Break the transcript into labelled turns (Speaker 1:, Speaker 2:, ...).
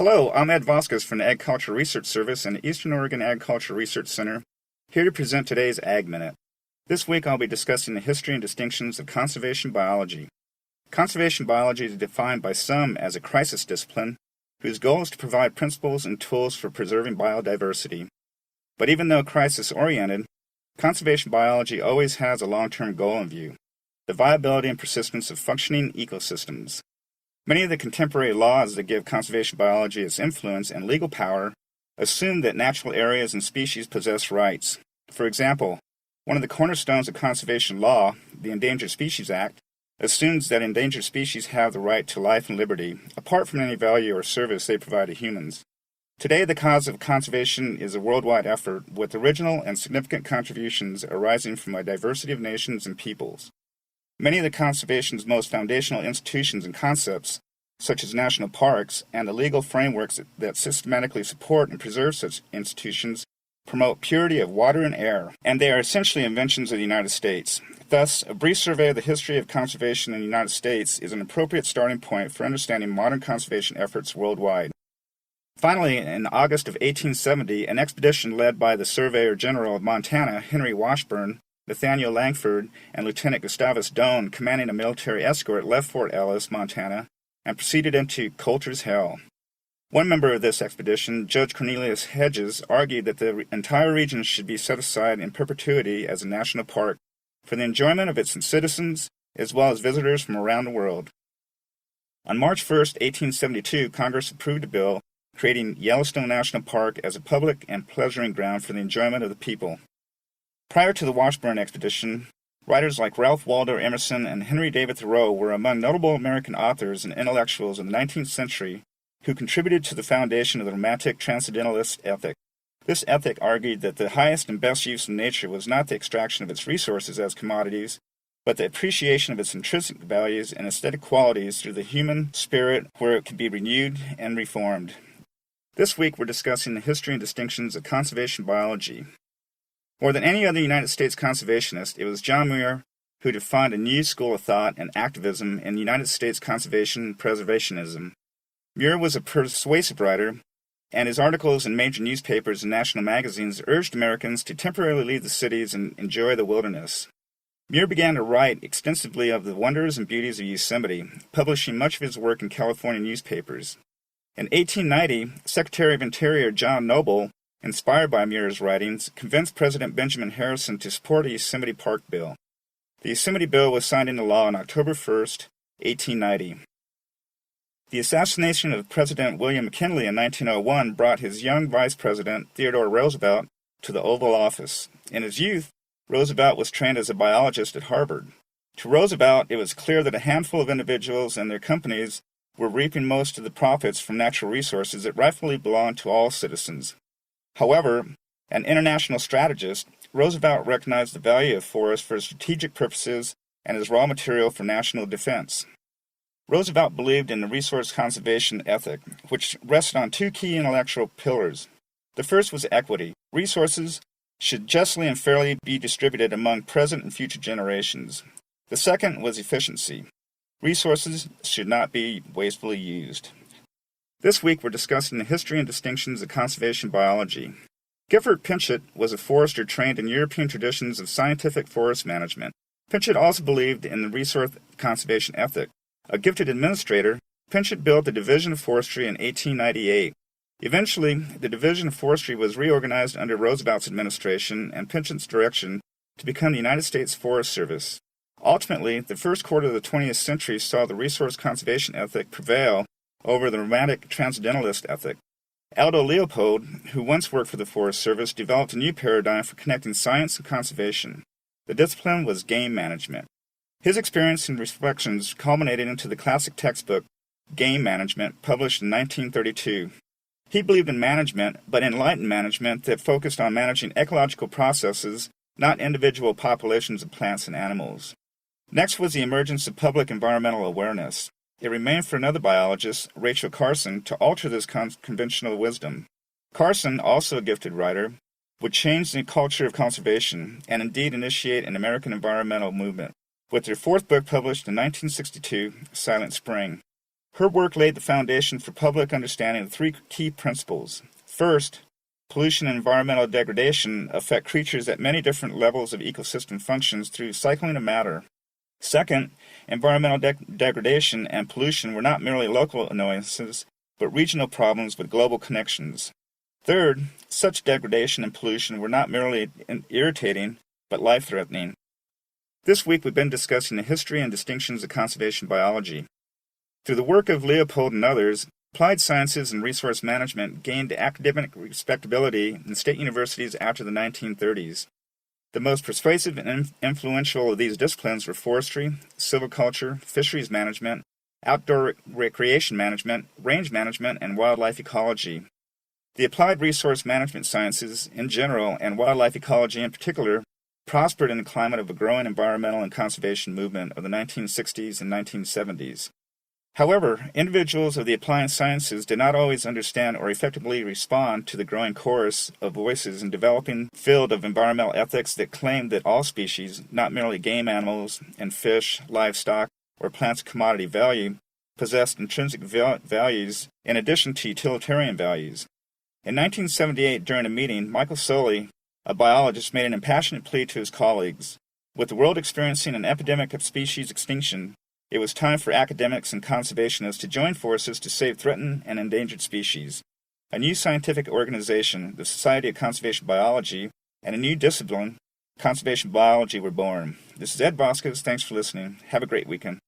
Speaker 1: Hello, I'm Ed Vasquez from the Ag Culture Research Service and the Eastern Oregon Ag Culture Research Center, here to present today's Ag Minute. This week I'll be discussing the history and distinctions of conservation biology. Conservation biology is defined by some as a crisis discipline, whose goal is to provide principles and tools for preserving biodiversity. But even though crisis-oriented, conservation biology always has a long-term goal in view: the viability and persistence of functioning ecosystems. Many of the contemporary laws that give conservation biology its influence and legal power assume that natural areas and species possess rights. For example, one of the cornerstones of conservation law, the Endangered Species Act, assumes that endangered species have the right to life and liberty, apart from any value or service they provide to humans. Today, the cause of conservation is a worldwide effort with original and significant contributions arising from a diversity of nations and peoples. Many of the conservation's most foundational institutions and concepts, such as national parks and the legal frameworks that systematically support and preserve such institutions, promote purity of water and air, and they are essentially inventions of the United States. Thus, a brief survey of the history of conservation in the United States is an appropriate starting point for understanding modern conservation efforts worldwide. Finally, in August of 1870, an expedition led by the Surveyor General of Montana, Henry Washburn, Nathaniel Langford, and Lieutenant Gustavus Doane, commanding a military escort, left Fort Ellis, Montana, and proceeded into Coulter's Hell. One member of this expedition, Judge Cornelius Hedges, argued that the entire region should be set aside in perpetuity as a national park for the enjoyment of its citizens as well as visitors from around the world. On March 1, 1872, Congress approved a bill creating Yellowstone National Park as a public and pleasuring ground for the enjoyment of the people. Prior to the Washburn expedition, writers like Ralph Waldo Emerson and Henry David Thoreau were among notable American authors and intellectuals in the 19th century who contributed to the foundation of the romantic transcendentalist ethic. This ethic argued that the highest and best use of nature was not the extraction of its resources as commodities, but the appreciation of its intrinsic values and aesthetic qualities through the human spirit where it could be renewed and reformed. This week we're discussing the history and distinctions of conservation biology. More than any other United States conservationist, it was John Muir who defined a new school of thought and activism in United States conservation and preservationism. Muir was a persuasive writer, and his articles in major newspapers and national magazines urged Americans to temporarily leave the cities and enjoy the wilderness. Muir began to write extensively of the wonders and beauties of Yosemite, publishing much of his work in California newspapers. In 1890, Secretary of Interior John Noble, inspired by Muir's writings, convinced President Benjamin Harrison to support a Yosemite Park bill. The Yosemite Bill was signed into law on October 1, 1890. The assassination of President William McKinley in 1901 brought his young Vice President, Theodore Roosevelt, to the Oval Office. In his youth, Roosevelt was trained as a biologist at Harvard. To Roosevelt, it was clear that a handful of individuals and their companies were reaping most of the profits from natural resources that rightfully belonged to all citizens. However, an international strategist, Roosevelt recognized the value of forests for strategic purposes and as raw material for national defense. Roosevelt believed in the resource conservation ethic, which rested on two key intellectual pillars. The first was equity. Resources should justly and fairly be distributed among present and future generations. The second was efficiency. Resources should not be wastefully used. This week we're discussing the history and distinctions of conservation biology. Gifford Pinchot was a forester trained in European traditions of scientific forest management. Pinchot also believed in the resource conservation ethic. A gifted administrator, Pinchot built the Division of Forestry in 1898. Eventually, the Division of Forestry was reorganized under Roosevelt's administration and Pinchot's direction to become the United States Forest Service. Ultimately, the first quarter of the 20th century saw the resource conservation ethic prevail over the romantic transcendentalist ethic. Aldo Leopold, who once worked for the Forest Service, developed a new paradigm for connecting science and conservation. The discipline was game management. His experience and reflections culminated into the classic textbook, Game Management, published in 1932. He believed in management, but enlightened management that focused on managing ecological processes, not individual populations of plants and animals. Next was the emergence of public environmental awareness. It remained for another biologist, Rachel Carson, to alter this conventional wisdom. Carson, also a gifted writer, would change the culture of conservation and indeed initiate an American environmental movement, with their fourth book published in 1962, Silent Spring. Her work laid the foundation for public understanding of three key principles. First, pollution and environmental degradation affect creatures at many different levels of ecosystem functions through cycling of matter. Second, environmental degradation and pollution were not merely local annoyances, but regional problems with global connections. Third, such degradation and pollution were not merely irritating, but life-threatening. This week we've been discussing the history and distinctions of conservation biology. Through the work of Leopold and others, applied sciences and resource management gained academic respectability in state universities after the 1930s. The most persuasive and influential of these disciplines were forestry, silviculture, fisheries management, outdoor recreation management, range management, and wildlife ecology. The applied resource management sciences in general, and wildlife ecology in particular, prospered in the climate of a growing environmental and conservation movement of the 1960s and 1970s. However, individuals of the applied sciences did not always understand or effectively respond to the growing chorus of voices in developing field of environmental ethics that claimed that all species, not merely game animals and fish, livestock, or plants of commodity value, possessed intrinsic values in addition to utilitarian values. In 1978, during a meeting, Michael Soley, a biologist, made an impassioned plea to his colleagues. With the world experiencing an epidemic of species extinction, it was time for academics and conservationists to join forces to save threatened and endangered species. A new scientific organization, the Society of Conservation Biology, and a new discipline, conservation biology, were born. This is Ed Vasquez. Thanks for listening. Have a great weekend.